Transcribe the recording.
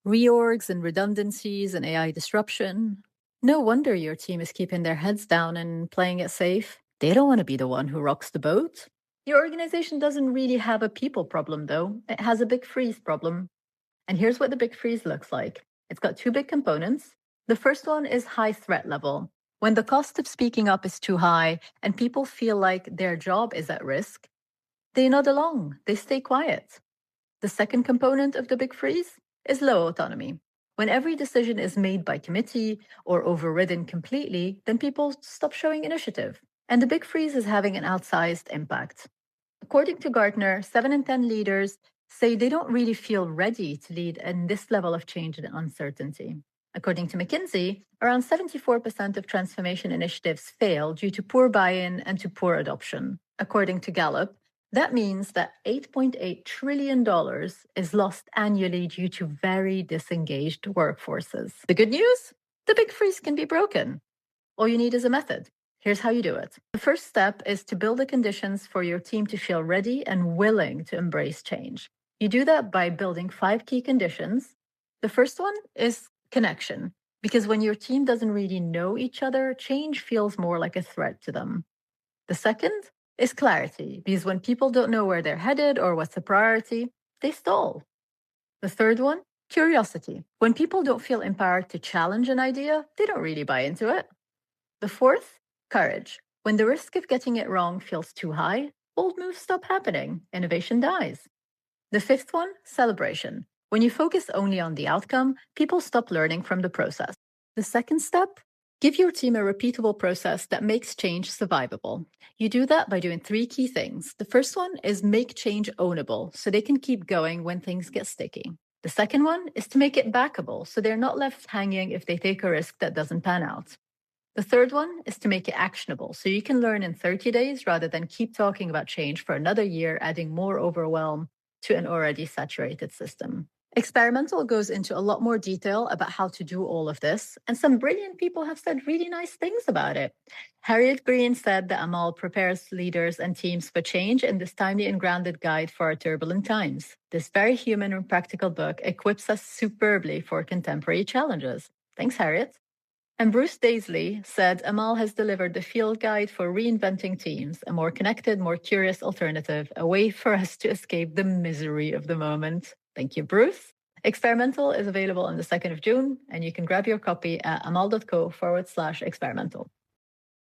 Reorgs and redundancies and AI disruption. No wonder your team is keeping their heads down and playing it safe. They don't want to be the one who rocks the boat. Your organization doesn't really have a people problem, though. It has a big freeze problem. And here's what the big freeze looks like. It's got two big components. The first one is high threat level. When the cost of speaking up is too high and people feel like their job is at risk, they nod along, they stay quiet. The second component of the big freeze is low autonomy. When every decision is made by committee or overridden completely, then people stop showing initiative. And the big freeze is having an outsized impact. According to Gartner, 7 in 10 leaders say they don't really feel ready to lead in this level of change and uncertainty. According to McKinsey, around 74% of transformation initiatives fail due to poor buy-in and to poor adoption. According to Gallup, that means that $8.8 trillion is lost annually due to very disengaged workforces. The good news? The big freeze can be broken. All you need is a method. Here's how you do it. The first step is to build the conditions for your team to feel ready and willing to embrace change. You do that by building 5 key conditions. The first one is connection, because when your team doesn't really know each other, change feels more like a threat to them. The second is clarity, because when people don't know where they're headed or what's a priority, they stall. The third one, curiosity. When people don't feel empowered to challenge an idea, they don't really buy into it. The fourth, courage. When the risk of getting it wrong feels too high, bold moves stop happening, innovation dies. The fifth one, celebration. When you focus only on the outcome, people stop learning from the process. The second step, give your team a repeatable process that makes change survivable. You do that by doing 3 key things. The first one is make change ownable, so they can keep going when things get sticky. The second one is to make it backable, so they're not left hanging if they take a risk that doesn't pan out. The third one is to make it actionable, so you can learn in 30 days rather than keep talking about change for another year, adding more overwhelm to an already saturated system. Experimental goes into a lot more detail about how to do all of this, and some brilliant people have said really nice things about it. Harriet Green said that Amale prepares leaders and teams for change in this timely and grounded guide for our turbulent times. This very human and practical book equips us superbly for contemporary challenges. Thanks, Harriet. And Bruce Daisley said Amale has delivered the field guide for reinventing teams, a more connected, more curious alternative, a way for us to escape the misery of the moment. Thank you, Bruce. Experimental is available on the 2nd of June, and you can grab your copy at amale.co/experimental.